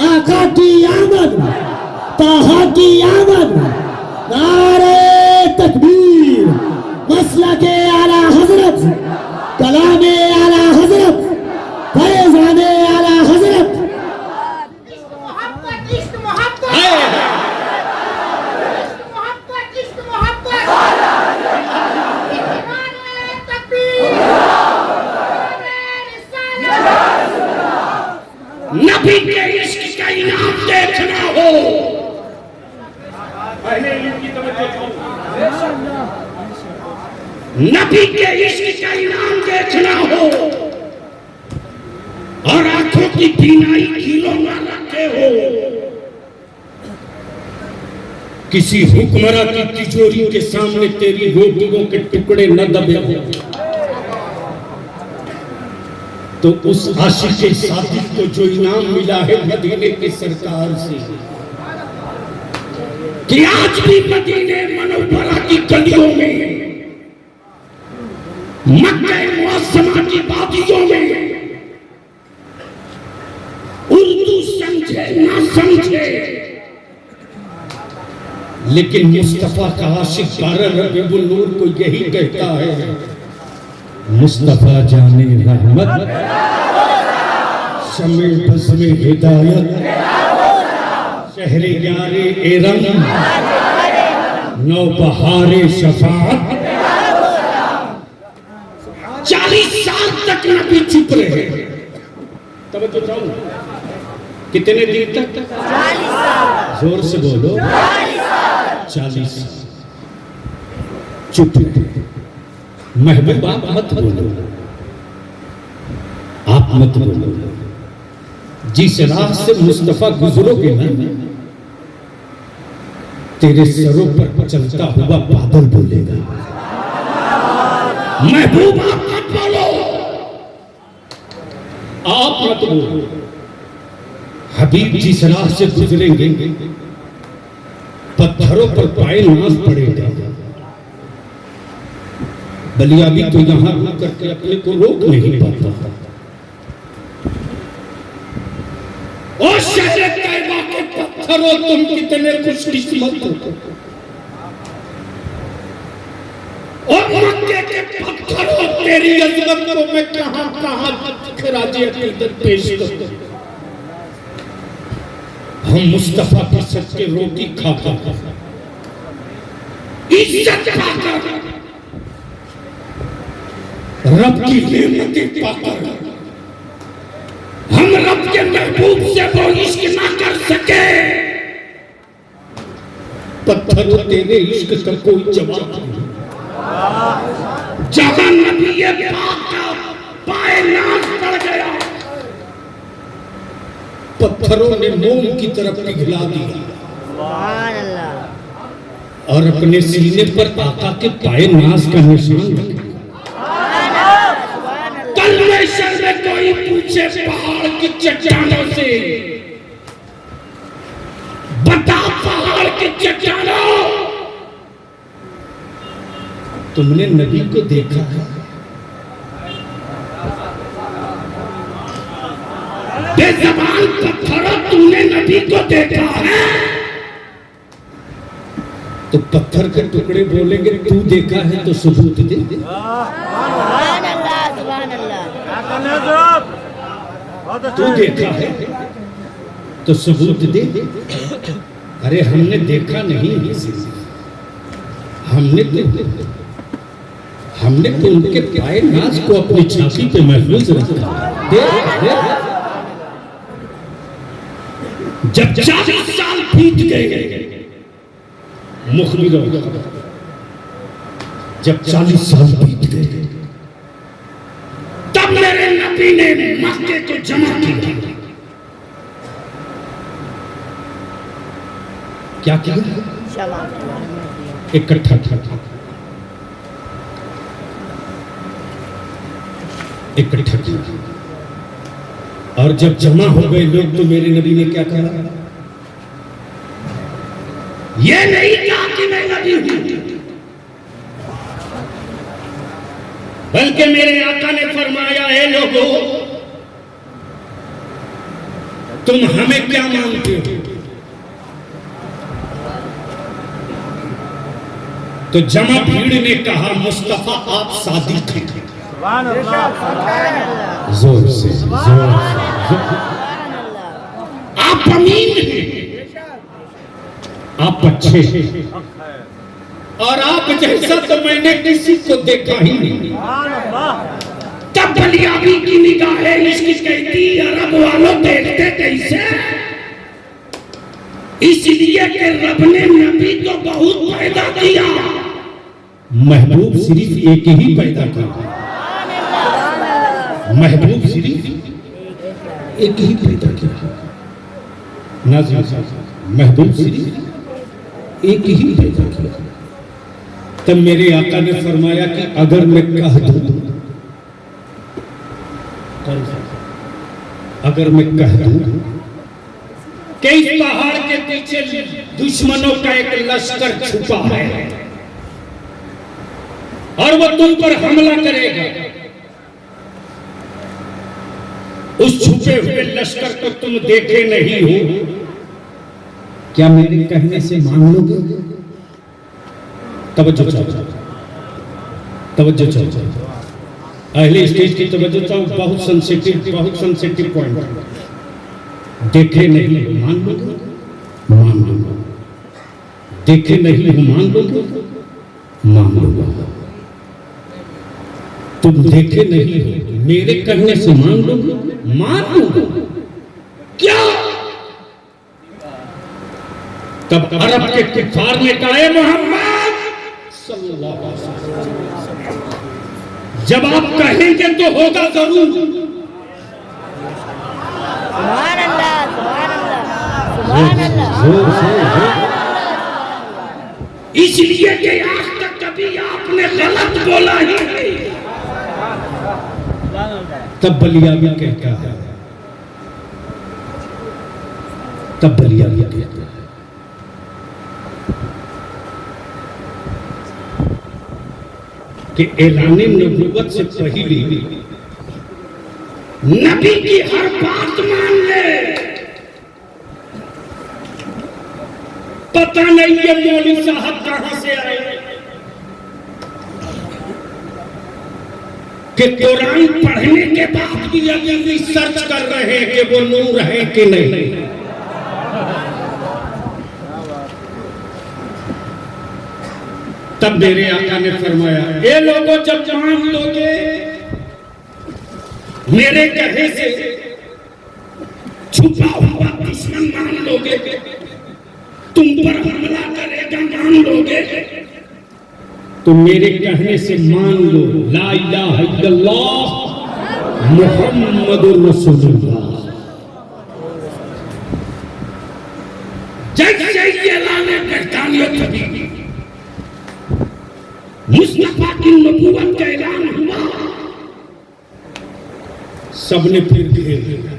आका की आमद, ताहा की आमद। नारे तकबीर, मसलके आला हजरत, कलामे आला हजरत, फैज़ाने आला हजरत। इश्क मोहब्बत, इश्क मोहब्बत, इश्क मोहब्बत। नारे तकबीर, नारे रिसालत। नबी के इश्क का इनाम देखना हो, नबी के इश्क का इनाम देखना हो और आंखों की बीनाई कीलों न रखे हो, किसी हुक्मरां की तिजोरी के सामने तेरी रोटियों के टुकड़े न दबे हो, तो उस आशिक सादिक को जो इनाम मिला है मदीने की सरकार से, कि आज भी मदीने मनोवरा की गलियों में, मक्का मुअज़्ज़मा की वादियों में, उर्दू समझे ना समझे, लेकिन मुस्तफा का आशिक 12 रबीउल नूर को यही कहता है, मुस्तफा जाने रहमत, शमे बज़्मे हिदायत, शहरे यारे एरम, नौबहारे शफाअत। 40 साल तक नबी चुप रहे। तब तो जाओ, कितने दिन तक? 40 साल। जोर से बोलो, 40 साल चुप रहे। महबूब आप मत बोलो, आप मत बोलो। जिस राह से मुस्तफा गुजरोगे ना, तेरे सरों पर चलता हुआ बादल बोलेगा, महबूब आप मत बोलो, आप मत बोलो। हबीब जिस राह से गुजरेंगे, पत्थरों पर पाए नाज पड़ेगा। बलिया भी तो यहां रुक करके अपने को रोक नहीं पाता। ओ शहर तैयबा के पत्थरों, तुम कितने खुशकिस्मत हो। और मक्के के पत्थरों, तेरी अज़मत को मैं कहां कहां खराजे अक़ीदत पेश करूं। हम मुस्तफा के सच्चे रोटी खाकर, इज्जत पाकर, रब की नेमतें पाकर, हम रब के महबूब से वो इश्क ना कर सके। पत्थरों, तेरे इश्क का कोई जवाब नहीं। जहां नबी पाक का पाए नाज पड़ गया, पत्थरों ने मोम की तरफ पिघला दिया और अपने सीने पर आका के पाए नाज का निशान रखा। कल में शर में कोई पूछे पहाड़ की चट्टानों से, बता पहाड़ की चट्टानों, तुमने नबी को देखा है? बेज़बान पत्थरों, तुमने नबी को देखा है? तो पत्थर के टुकड़े बोलेंगे तू देखा है तो सबूत दे। तू देखा है तो सबूत दे। अरे हमने देखा नहीं, हमने तो उनके पाए नाज को अपनी छाती पे महफूज रखा। जब 40 साल बीत गए, मुखबिरों, जब 40 साल बीत गए, तब मेरे नबी ने मक्के को जमा किया। क्या किया? इकट्ठा किया, इकट्ठा किया। और जब जमा हो गए लोग, तो मेरे नबी ने क्या कहा? ये नहीं कहा कि मैं नबी हूं, बल्कि मेरे आका ने फरमाया, है लोगों तुम हमें क्या मानते हो? तो जमा भीड़ ने कहा, मुस्तफा आप सादिक हैं। जोर से आप अमीन हैं, आप अच्छे हैं, और आप जैसा तो मैंने किसी को देखा ही नहीं। तब बलियाबी की निगाहें इसकी कहती, अरब वालों देखते कैसे? इसलिए कि रब ने नबी तो बहुत पैदा किया, महबूब सिर्फ एक ही पैदा किया। महबूब सिर्फ एक ही पैदा किया। नाज़िम साहब, महबूब सिर्फ एक ही पैदा किया। तब मेरे आका ने फरमाया कि अगर मैं कह दूं, अगर मैं कह दूं कि इस पहाड़ के पीछे दुश्मनों का एक लश्कर छुपा है और वो तुम पर हमला करेगा, उस छुपे हुए लश्कर को तुम देखे नहीं हो, क्या मेरे कहने से मान लोगे? तवज्जो चाहो, तवज्जो चाहो, अहले स्टेज की तवज्जो चाहो। बहुत सेंसिटिव पॉइंट। देखे नहीं हो मान लोगे? मान लो। देखे नहीं हो मान लोगे? मान लो। तुम देखे नहीं हो, मेरे कहने से मान लोगे? मान लो। क्या? तब अरब के कुफार ने कहा, मोहम्मद सल्लल्लाहु अलैहि वसल्लम, जब आप कहेंगे तो होगा जरूर। सुभान अल्लाह, सुभान अल्लाह, सुभान अल्लाह। इसलिए कि आज तक कभी आपने गलत बोला ही नहीं। तब बलियाबी कहता है, तब बलियाबी कहता है, कि ऐलान नबूवत से पहले नबी की हर बात मान ले। पता नहीं ये मौलवी साहब कहां से आए कि कुरान पढ़ने के बाद भी अभी रिसर्च कर रहे हैं कि वो नूर है कि नहीं। तब मेरे आका ने फरमाया, ये लोगों जब मान लोगे मेरे कहे से, छुपा हुआ दुश्मन मान लोगे, तुम पर हमला करेगा मान लोगे, तो मेरे कहने से मान लो, ला इलाहा इल्लल्लाह मुहम्मदुर रसूलुल्लाह। जैसे ये लाने पहचानिए तभी मुस्तफा की नबूवत का ऐलान हुआ। सबने फिर घेर लिया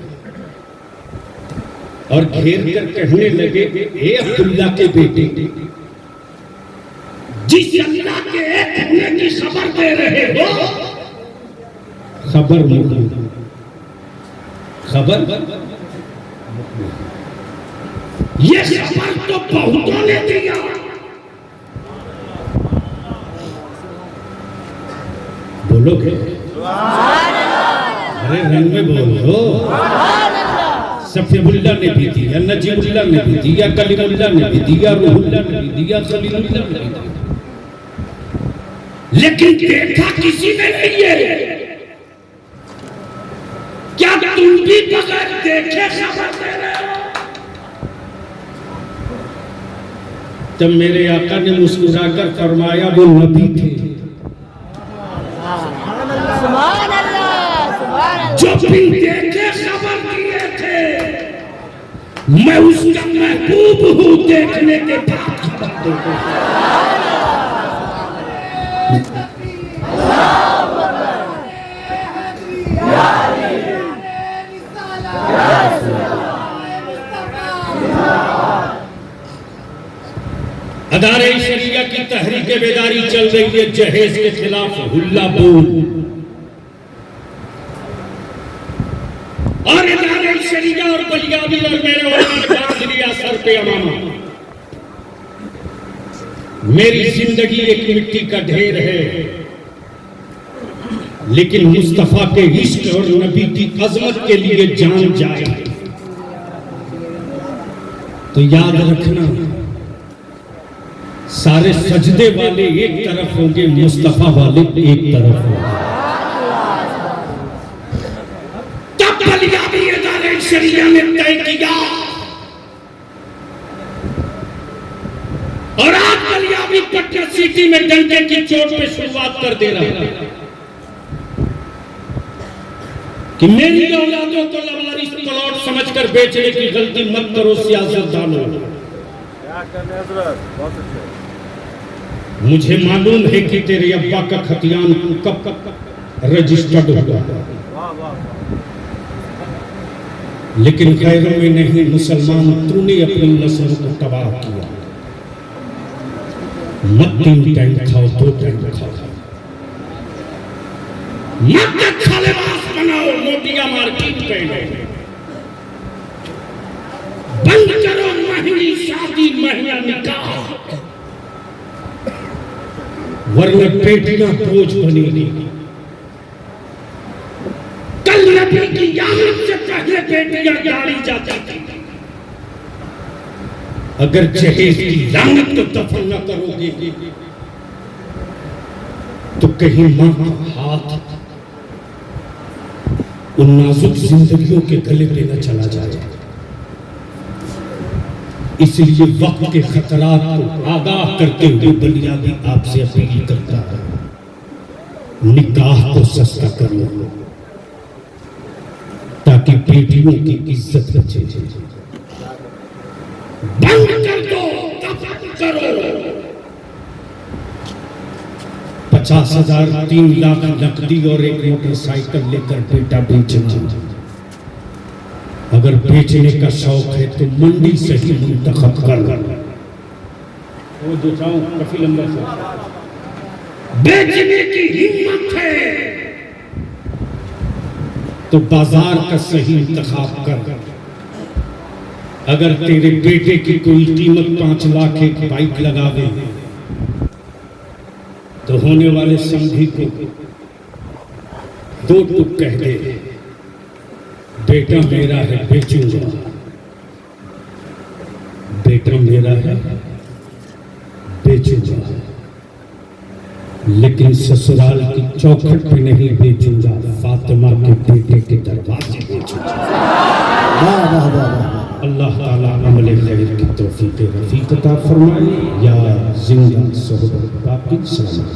और घेर कर कहने लगे, ए अब्दुल्ला के बेटे, जिस अल्लाह के एक होने की खबर दे रहे हो, खबर ये खबर तो बहुतों ने दिया। बोलोगे? अरे रंग में बोलो। सफीउल्लाह ने भी दिया, नजीबुल्लाह ने भी दिया, कलीमुल्लाह ने भी दिया, रूहुल्लाह ने भी दिया, खलीलुल्लाह ने भी दिया, लेकिन देखा किसी ने नहीं है। क्या तुम भी बगैर देखे खबर दे रहे हो? तब मेरे आका ने मुस्कुराकर फरमाया, वो नबी थे सुभान अल्लाह, सुभान अल्लाह। जो बिन देखे खबर दिए थे, मैं उसका महबूब हूं देखने के बाद खबर दूंगा। अदारे शरिया की तहरीक बेदारी चल रही है, जहेज के खिलाफ हुल्ला बोल। और अदारे शरिया और बलियाबी और मेरे वाला बांध लिया सर पे अमामा। मेरी जिंदगी एक मिट्टी का ढेर है, लेकिन मुस्तफा के इश्क और नबी की अजमत के लिए जान जाए तो याद रखना, सारे सजदे वाले एक तरफ होंगे, मुस्तफा वाले एक तरफ होंगे। तब बलियाबी अदारे शरिया ने तय किया और आज बलियाबी पटना सिटी में डंके की चोट पे शुरुआत कर दे रहा है कि मेरी औलादों को लवारिस प्लॉट समझकर बेचने की गलती मत करो सियासतदानों। मुझे मालूम है कि तेरे अब्बा का खतियान कब रजिस्टर्ड हुआ, लेकिन गैरों में नहीं, मुसलमान तूने अपनी नस्ल को तबाह किया। मत 3 टाइम खाओ, 2 टाइम खाओ, मत अच्छा लिबास बनाओ, मोटियां मार्केट पहनो, बंद करो महंगी शादी, महंगा निकाह, वरना बेटियां बोझ बनेगी। कल नबी की आमद से पहले बेटियां गाड़ी जाती थी। अगर जहेज की लानत को दफन न करोगे तो कहीं मां का हाथ उन नाजुक जिंदगियों के गले पे न चला जाए। इसलिए वक्त के खतरात को आगाह करते हुए बलियाबी आपसे अपील करता है, निकाह को सस्ता करो ताकि बेटियों की इज्जत बचे। बंद कर दो, दफन करो। 50,000, 3 लाख नकदी और एक मोटरसाइकिल लेकर बेटा बेचना। अगर बेचने का शौक है तो मंडी से ही मुंतखब कर। वो जो चाहूं काफी लंबा से बेचने की हिम्मत है तो बाजार का सही इंतखाब कर। अगर तेरे बेटे की कोई कीमत 5 लाख एक बाइक लगा दे तो होने वाले समधी को 2 टुक कह दे, बेटा मेरा है बेचूंगा, बेटा मेरा है बेचूंगा, लेकिन ससुराल की चौखट पे नहीं बेचूंगा, फातिमा के बेटे के दरवाजे बेचूंगा। अल्लाह ताला अमल खैर की तौफीक रफीक अता फरमाए। या जिंदा सोहबत बाकी सलामत।